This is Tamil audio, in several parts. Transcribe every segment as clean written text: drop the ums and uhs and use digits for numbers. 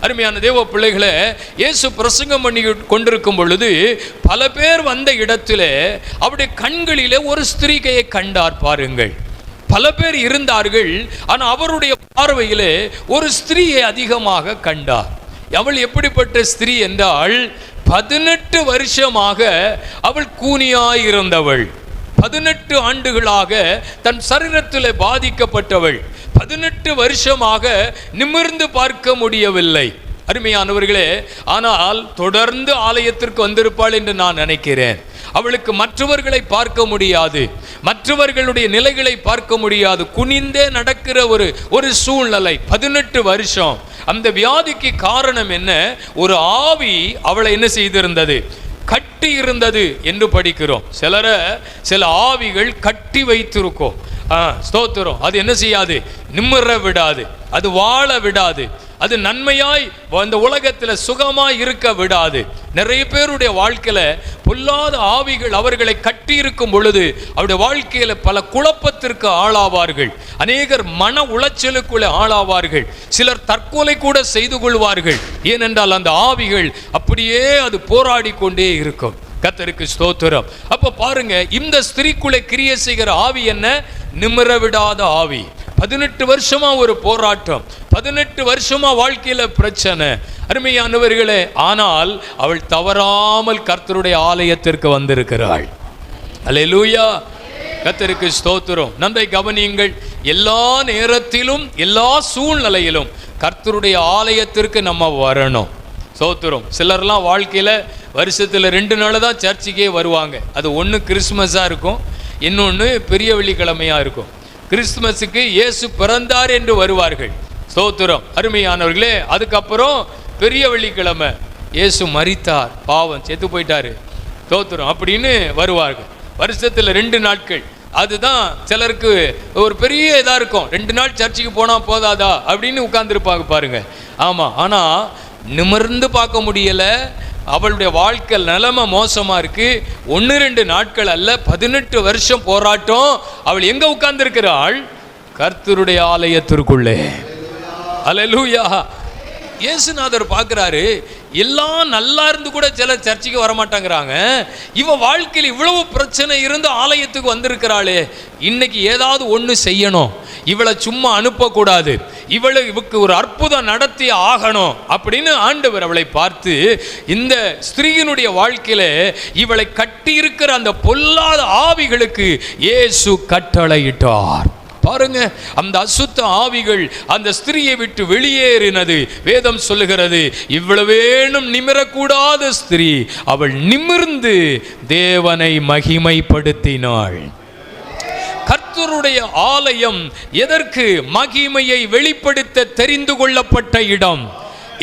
அருமையான தேவ பிள்ளைகளே, இயேசு பிரசங்கம் பண்ணி கொண்டிருக்கும் பொழுது பல பேர் வந்த இடத்திலே அவருடைய கண்களிலே ஒரு ஸ்திரீகையை கண்டார். பாருங்கள், பல பேர் இருந்தார்கள். ஆனால் அவருடைய பார்வையிலே ஒரு ஸ்திரீயை அதிகமாக கண்டார். அவள் எப்படிப்பட்ட ஸ்திரீ என்றால் 18 வருஷமாக அவள் கூனியாயிருந்தவள், 18 ஆண்டுகளாக தன் சரீரத்தில் பாதிக்கப்பட்டவள், 18 வருஷமாக நிமிர்ந்து பார்க்க முடியவில்லை. அருமையானவர்களே, ஆனால் தொடர்ந்து ஆலயத்திற்கு வந்திருப்பாள் என்று நான் நினைக்கிறேன். அவளுக்கு மற்றவர்களை பார்க்க முடியாது, மற்றவர்களுடைய நிலைகளை பார்க்க முடியாது, குனிந்தே நடக்கிற ஒரு சூழ்நிலை. 18 வருஷம். அந்த வியாதிக்கு காரணம் என்ன? ஒரு ஆவி அவளை என்ன செய்திருந்தது? கட்டி இருந்தது என்று படிக்கிறோம். சில ஆவிகள் கட்டி வைத்திருக்கோம். ஸ்தோத்திரம். அது என்ன செய்யாது? நிமிர விடாது, அது வாழ விடாது, அது நன்மையாய் அந்த உலகத்தில் சுகமாய் இருக்க விடாது. நிறைய பேருடைய வாழ்க்கையில பொல்லாத ஆவிகள் அவர்களை கட்டி இருக்கும் பொழுது அவருடைய வாழ்க்கையில பல குழப்பத்திற்கு ஆளாவார்கள். அநேகர் மன உளைச்சலுக்குள்ளே ஆளாவார்கள். சிலர் தற்கொலை கூட செய்து கொள்வார்கள். ஏனென்றால் அந்த ஆவிகள் அப்படியே அது போராடி கொண்டே இருக்கும். கர்த்தருக்கு ஸ்தோத்திரம். அப்ப பாருங்க, இந்த ஸ்திரீக்குள்ளே கிரியை செய்கிற ஆவி என்ன? நிமிர விடாத ஆவி. 18 வருஷமா ஒரு போராட்டம், 18 வருஷமா வாழ்க்கையில பிரச்சனை. அருமையானவர்களே, ஆனால் அவள் தவறாமல் கர்த்தருடைய ஆலயத்திற்கு வந்திருக்கிறாள். அல்லேலூயா, கர்த்தருக்கு ஸ்தோத்திரம். நன்றை கவனியுங்கள். எல்லா நேரத்திலும் எல்லா சூழ்நிலையிலும் கர்த்தருடைய ஆலயத்திற்கு நம்ம வரணும். ஸ்தோத்திரம். சிலர்லாம் வாழ்க்கையில வருஷத்துல 2 நாள் தான் சர்ச்சுக்கே வருவாங்க. அது ஒன்று கிறிஸ்மஸா இருக்கும், இன்னொன்று பெரிய வெள்ளிக்கிழமையா இருக்கும். கிறிஸ்துமஸுக்கு இயேசு பிறந்தார் என்று வருவார்கள். ஸ்தோத்திரம். அருமையானவர்களே, அதுக்கப்புறம் பெரிய வெள்ளிக்கிழமை இயேசு மரித்தார், பாவம் செத்து போயிட்டாரு, ஸ்தோத்திரம் அப்படின்னு வருவார்கள். வருஷத்தில் 2 நாட்கள். அதுதான் சிலருக்கு ஒரு பெரிய இதாக இருக்கும். 2 நாள் சர்ச்சுக்கு போனால் போதாதா அப்படின்னு உட்கார்ந்துருப்பாங்க பாருங்க. ஆமாம், ஆனால் நிமிர்ந்து பார்க்க முடியலை. அவளுடைய வாழ்க்கை நிலைமை மோசமா இருக்கு. 1-2 நாட்கள் அல்ல, 18 வருஷம் போராட்டம். அவள் எங்க உட்கார்ந்திருக்கிறாள்? கர்த்தருடைய ஆலயத்திற்குள்ளே. அல்லேலூயா. இயேசுநாதர் பார்க்கிறாரு, எல்லாம் நல்லா இருந்து கூட சில சர்ச்சுக்கு வரமாட்டாங்கிறாங்க. இவ வாழ்க்கையில் இவ்வளவு பிரச்சனை இருந்து ஆலயத்துக்கு வந்திருக்கிறாளே, இன்னைக்கு ஏதாவது ஒன்று செய்யணும், இவளை சும்மா அனுப்பக்கூடாது, இவளுக்கு ஒரு அற்புதம் நடத்தி ஆகணும் அப்படின்னு ஆண்டவர் அவளை பார்த்து இந்த ஸ்திரீயினுடைய வாழ்க்கையில இவளை கட்டி இருக்கிற அந்த பொல்லாத ஆவிகளுக்கு இயேசு கட்டளையிட்டார். பாருங்க, அந்த அசுத்த ஆவிகள் அந்த ஸ்திரியை விட்டு வெளியேறினது. வேதம் சொல்லுகிறது, இவ்வளவேனும் நிமிரக்கூடாத ஸ்திரீ அவள் நிமிர்ந்து தேவனை மகிமைப்படுத்தினாள். கர்த்தருடைய ஆலயம் எதற்கு? மகிமையை வெளிப்படுத்த தெரிந்து கொள்ளப்பட்ட இடம்.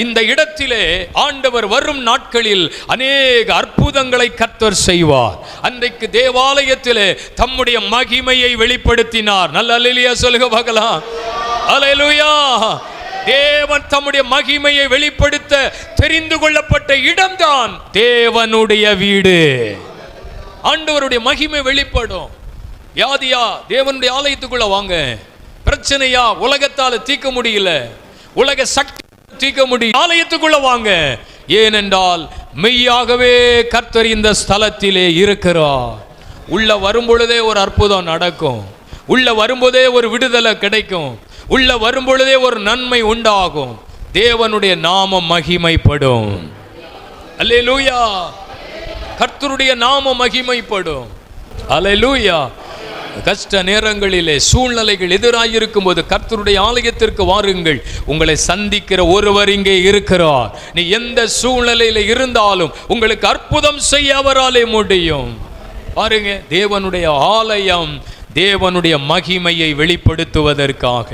இந்த இடத்திலே ஆண்டவர் வரும் நாட்களில் அநேக அற்புதங்களை கர்த்தர் செய்வார். அன்றைக்கு தேவாலயத்திலே தம்முடைய மகிமையை வெளிப்படுத்தினார். நல்ல அல்லேலூயா சொல்லுங்க பார்க்கலாம். அல்லேலூயா. தேவன் தம்முடைய மகிமையை வெளிப்படுத்த தெரிந்து கொள்ளப்பட்ட இடம்தான் தேவனுடைய வீடு. ஆண்டவருடைய மகிமை வெளிப்படும். வியாதியா? தேவனுடைய ஆலயத்துக்குள்ள வாங்க. பிரச்சனையா? உலகத்தால தீர்க்க முடியல, உலக சக்தி தீர்க்க முடியும், ஆலயத்துக்குள்ள வாங்க. ஏனென்றால் மெய்யாகவே கர்த்தர் இந்த ஸ்தலத்திலே இருக்கிறார். உள்ள வரும்பொழுதே ஒரு அற்புதம் நடக்கும், உள்ள வரும்போதே ஒரு விடுதலை கிடைக்கும், உள்ள வரும்பொழுதே ஒரு நன்மை உண்டாகும். தேவனுடைய நாமம் மகிமைப்படும். அல்லேலூயா. கர்த்தருடைய நாமம் மகிமைப்படும். அல்லேலூயா. கஷ்ட நேரங்களிலே சூழ்நிலைகள் எதிராயிருக்கும் போது கர்த்தருடைய ஆலயத்திற்கு வாருங்கள். உங்களை சந்திக்கிற ஒருவர் இங்கே இருக்கிறார். நீ எந்த சூழ்நிலையில இருந்தாலும் உங்களுக்கு அற்புதம் செய்ய அவராலே முடியும். பாருங்க, தேவனுடைய ஆலயம் தேவனுடைய மகிமையை வெளிப்படுத்துவதற்காக